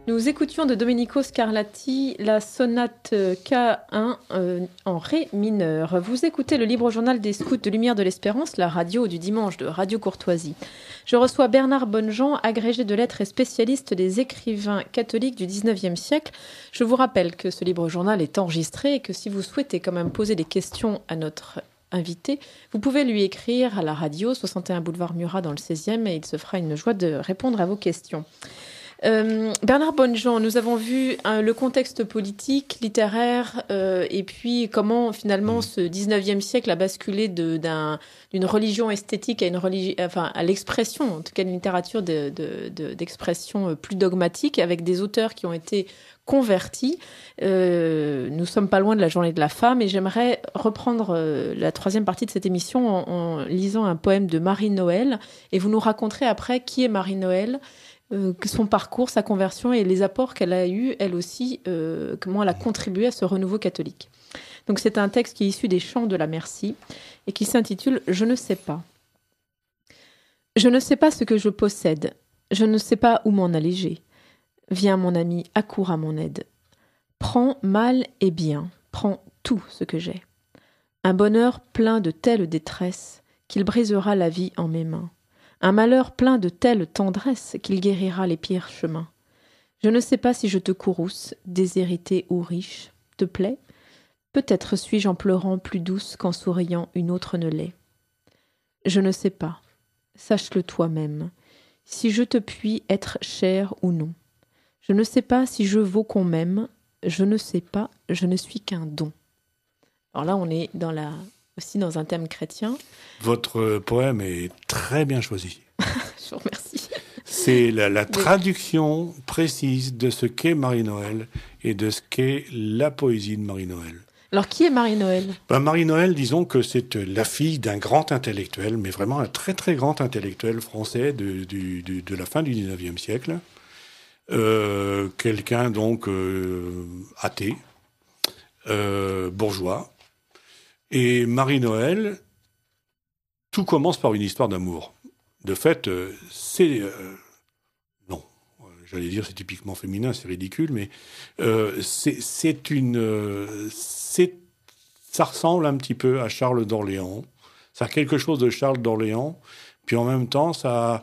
Nous écoutions de Domenico Scarlatti la sonate K1 en Ré mineur. Vous écoutez le libre journal des scouts de Lumière de l'Espérance, la radio du dimanche de Radio Courtoisie. Je reçois Bernard Bonnejean, agrégé de lettres et spécialiste des écrivains catholiques du XIXe siècle. Je vous rappelle que ce libre journal est enregistré et que si vous souhaitez quand même poser des questions à notre invité, vous pouvez lui écrire à la radio 61 boulevard Murat dans le 16e et il se fera une joie de répondre à vos questions. Bernard Bonnejean, nous avons vu le contexte politique, littéraire, et puis comment finalement ce 19e siècle a basculé d'une religion esthétique à à l'expression, en tout cas une littérature d'expression plus dogmatique, avec des auteurs qui ont été convertis. Nous sommes pas loin de la journée de la femme, et j'aimerais reprendre la troisième partie de cette émission en lisant un poème de Marie-Noëlle, et vous nous raconterez après qui est Marie-Noëlle, son parcours, sa conversion et les apports qu'elle a eus, elle aussi, comment elle a contribué à ce renouveau catholique. Donc c'est un texte qui est issu des Chants de la Merci et qui s'intitule « Je ne sais pas ». Je ne sais pas ce que je possède, je ne sais pas où m'en alléger. Viens mon ami, accours à mon aide. Prends mal et bien, prends tout ce que j'ai. Un bonheur plein de telle détresse qu'il brisera la vie en mes mains. Un malheur plein de telle tendresse qu'il guérira les pires chemins. Je ne sais pas si je te courrouce, déshérité ou riche, te plaît ? Peut-être suis-je en pleurant plus douce qu'en souriant une autre ne l'est. Je ne sais pas, sache-le toi-même, si je te puis être cher ou non. Je ne sais pas si je vaux qu'on m'aime, je ne sais pas, je ne suis qu'un don. Alors là, on est aussi dans un thème chrétien. Votre poème est très bien choisi. Je vous remercie. C'est la traduction précise de ce qu'est Marie-Noëlle et de ce qu'est la poésie de Marie-Noëlle. Alors, qui est Marie-Noëlle ? Marie-Noëlle, disons que c'est la fille d'un grand intellectuel, mais vraiment un très très grand intellectuel français de la fin du XIXe siècle. Quelqu'un donc athée, bourgeois. Et Marie-Noëlle, tout commence par une histoire d'amour. De fait, non, j'allais dire c'est typiquement féminin, c'est ridicule, mais ça ressemble un petit peu à Charles d'Orléans. Ça a quelque chose de Charles d'Orléans, puis en même temps, ça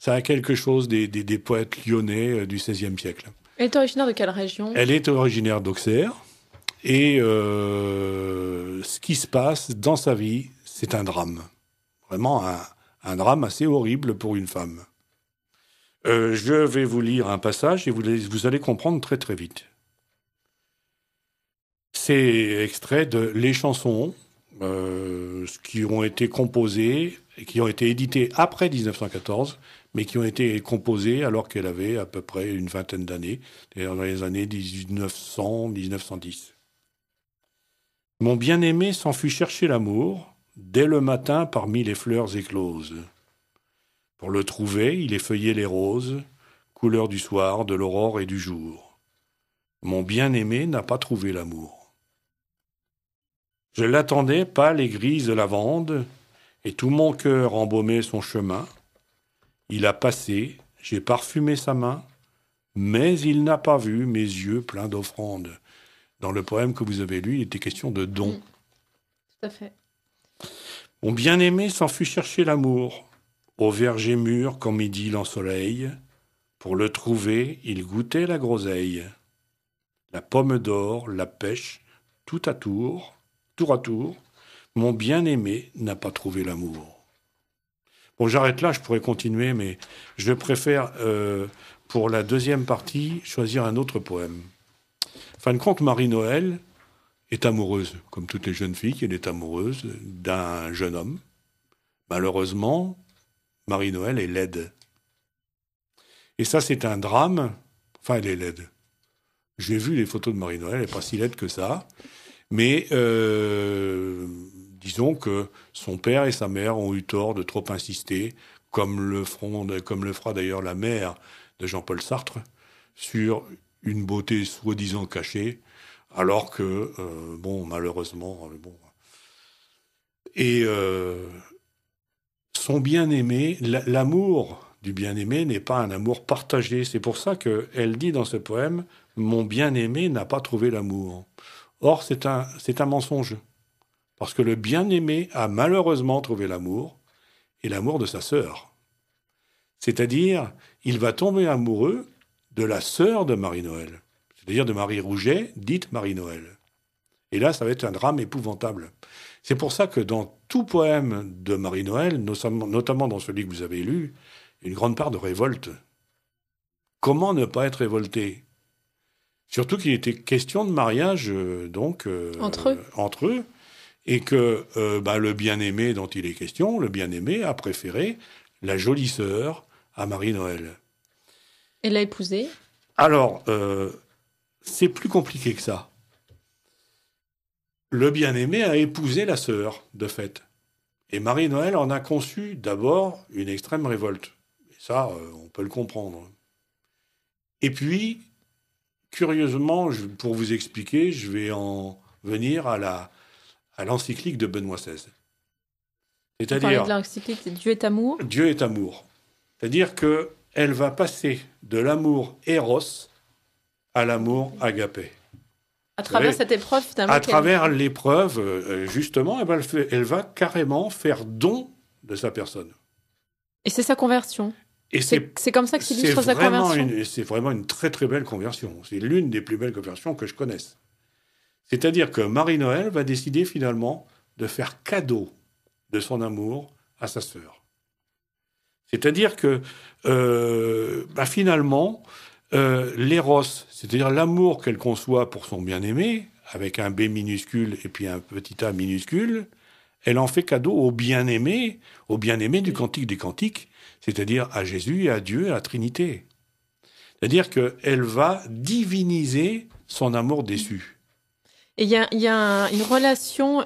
a quelque chose des poètes lyonnais du XVIe siècle. Elle est originaire de quelle région ? Elle est originaire d'Auxerre. Et ce qui se passe dans sa vie, c'est un drame. Vraiment un drame assez horrible pour une femme. Je vais vous lire un passage et vous allez comprendre très très vite. C'est extrait de Les chansons qui ont été composées, qui ont été éditées après 1914, mais qui ont été composées alors qu'elle avait à peu près une vingtaine d'années, dans les années 1900-1910. Mon bien-aimé s'enfuit chercher l'amour, dès le matin parmi les fleurs écloses. Pour le trouver, il effeuillait les roses, couleur du soir, de l'aurore et du jour. Mon bien-aimé n'a pas trouvé l'amour. Je l'attendais pâle et grise lavande, et tout mon cœur embaumait son chemin. Il a passé, j'ai parfumé sa main, mais il n'a pas vu mes yeux pleins d'offrandes. Dans le poème que vous avez lu, il était question de don. Tout à fait. Mon bien-aimé s'enfuit chercher l'amour, au verger mûr quand midi l'ensoleille. Pour le trouver, il goûtait la groseille. La pomme d'or, la pêche, tour à tour, mon bien-aimé n'a pas trouvé l'amour. Bon, j'arrête là, je pourrais continuer, mais je préfère, pour la deuxième partie, choisir un autre poème. En fin de compte, Marie-Noëlle est amoureuse, comme toutes les jeunes filles, elle est amoureuse d'un jeune homme. Malheureusement, Marie-Noëlle est laide. Et ça, c'est un drame. Enfin, elle est laide. J'ai vu les photos de Marie-Noëlle, elle n'est pas si laide que ça. Mais disons que son père et sa mère ont eu tort de trop insister, comme le fera d'ailleurs la mère de Jean-Paul Sartre, sur une beauté soi-disant cachée, alors que, malheureusement, Et son bien-aimé, l'amour du bien-aimé n'est pas un amour partagé. C'est pour ça qu'elle dit dans ce poème « Mon bien-aimé n'a pas trouvé l'amour ». Or, c'est un mensonge. Parce que le bien-aimé a malheureusement trouvé l'amour, et l'amour de sa sœur. C'est-à-dire, il va tomber amoureux de la sœur de Marie-Noël. C'est-à-dire de Marie Rouget, dite Marie-Noël. Et là, ça va être un drame épouvantable. C'est pour ça que dans tout poème de Marie-Noël, notamment dans celui que vous avez lu, une grande part de révolte. Comment ne pas être révolté? Surtout qu'il était question de mariage, entre eux, et que le bien-aimé dont il est question, le bien-aimé a préféré la jolie sœur à Marie-Noël. Et l'a épousée? Alors, c'est plus compliqué que ça. Le bien-aimé a épousé la sœur, de fait. Et Marie-Noël en a conçu d'abord une extrême révolte. Et ça, on peut le comprendre. Et puis, curieusement, pour vous expliquer, je vais en venir à l'encyclique de Benoît XVI. C'est-à-dire, de l'encyclique Dieu est amour. Dieu est amour. C'est-à-dire qu'elle va passer de l'amour éros à l'amour agapé. À travers cette épreuve, finalement. À travers l'épreuve, justement, elle va carrément faire don de sa personne. Et c'est sa conversion. Et c'est comme ça que s'illustre sa conversion. C'est vraiment une très très belle conversion. C'est l'une des plus belles conversions que je connaisse. C'est-à-dire que Marie-Noël va décider finalement de faire cadeau de son amour à sa sœur. C'est-à-dire que finalement, l'éros, c'est-à-dire l'amour qu'elle conçoit pour son bien-aimé, avec un B minuscule et puis un petit a minuscule, elle en fait cadeau au bien-aimé du Cantique des Cantiques, c'est-à-dire à Jésus et à Dieu, à la Trinité. C'est-à-dire qu'elle va diviniser son amour déçu. Et il y a une relation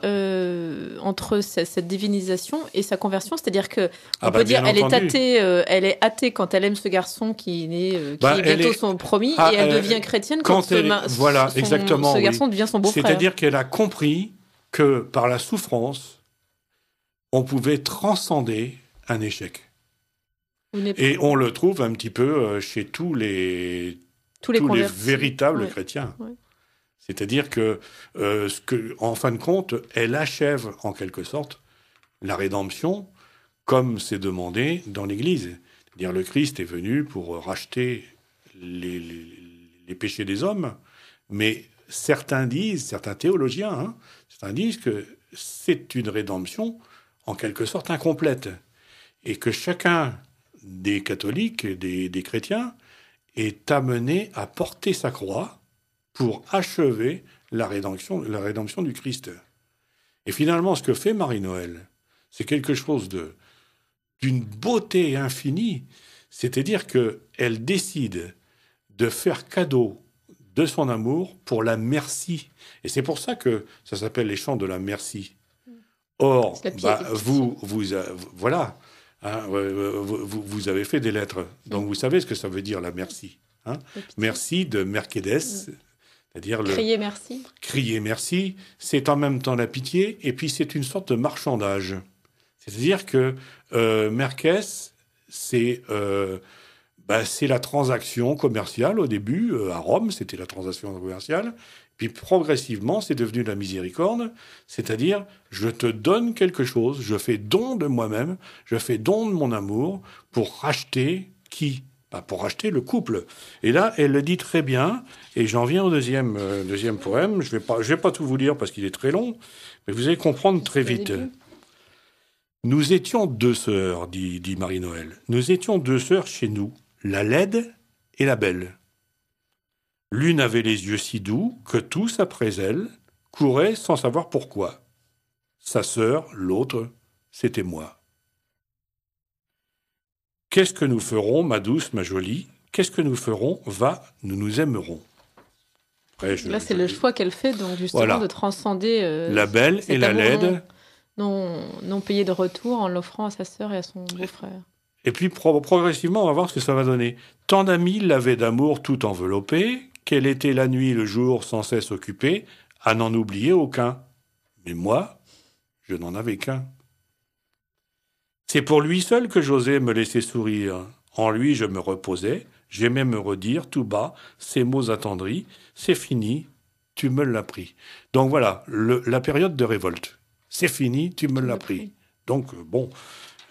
entre cette divinisation et sa conversion, c'est-à-dire que on peut dire elle est athée quand elle aime ce garçon qui est bientôt son promis, et elle devient chrétienne quand ce garçon devient son beau-frère. C'est-à-dire qu'elle a compris que par la souffrance, on pouvait transcender un échec. Et on le trouve un petit peu chez tous les véritables chrétiens. Ouais. C'est-à-dire en fin de compte, elle achève en quelque sorte la rédemption comme c'est demandé dans l'Église. C'est-à-dire le Christ est venu pour racheter les péchés des hommes, mais certains théologiens, certains disent que c'est une rédemption en quelque sorte incomplète et que chacun des catholiques, des chrétiens, est amené à porter sa croix pour achever la rédemption du Christ. Et finalement, ce que fait Marie-Noël, c'est quelque chose d'une beauté infinie, c'est-à-dire qu'elle décide de faire cadeau de son amour pour la merci. Et c'est pour ça que ça s'appelle les chants de la merci. Or, voilà, vous avez fait des lettres, donc vous savez ce que ça veut dire la merci. Merci de Mercedes, c'est-à-dire crier merci. Crier merci, c'est en même temps la pitié, et puis c'est une sorte de marchandage. C'est-à-dire que Merkes, c'est la transaction commerciale au début, à Rome, c'était la transaction commerciale, puis progressivement, c'est devenu la miséricorde, c'est-à-dire je te donne quelque chose, je fais don de moi-même, je fais don de mon amour pour racheter qui ? Pour racheter le couple. Et là, elle le dit très bien, et j'en viens au deuxième poème. Je vais pas tout vous lire parce qu'il est très long, mais vous allez comprendre très vite. Nous étions deux sœurs, dit Marie-Noël. Nous étions deux sœurs chez nous, la laide et la belle. L'une avait les yeux si doux que tous, après elle, couraient sans savoir pourquoi. Sa sœur, l'autre, c'était moi. Qu'est-ce que nous ferons, ma douce, ma jolie? Qu'est-ce que nous ferons? Va, nous nous aimerons. Après, là, c'est le choix qu'elle fait, donc justement, de transcender la belle et la laide. Non payé de retour en l'offrant à sa sœur et à son beau-frère. Et puis, progressivement, on va voir ce que ça va donner. Tant d'amis l'avaient d'amour tout enveloppé, qu'elle était la nuit, le jour, sans cesse occupée, à n'en oublier aucun. Mais moi, je n'en avais qu'un. C'est pour lui seul que j'osais me laisser sourire, En lui, je me reposais. J'aimais me redire tout bas ces mots attendris. C'est fini, tu me l'as pris. Donc voilà, la période de révolte. C'est fini, tu me l'as pris. Donc bon,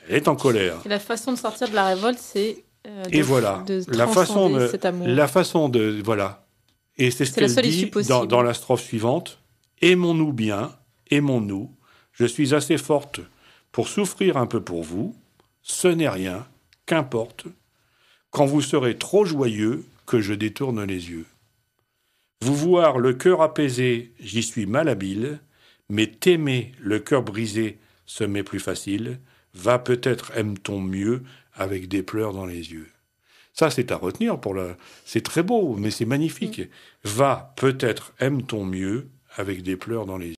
elle est en colère. Et la façon de sortir de la révolte, c'est et voilà, cet amour. La façon de... Voilà. Et c'est ce qu'elle dit dans la strophe suivante. Aimons-nous bien, aimons-nous. Je suis assez forte pour souffrir un peu pour vous. Ce n'est rien, qu'importe. Quand vous serez trop joyeux, que je détourne les yeux. Vous voir le cœur apaisé, j'y suis mal habile. Mais t'aimer le cœur brisé, ce m'est plus facile. Va peut-être aime-t-on mieux avec des pleurs dans les yeux. Ça, c'est à retenir c'est très beau, mais c'est magnifique. Va peut-être aime-t-on mieux avec des pleurs dans les yeux.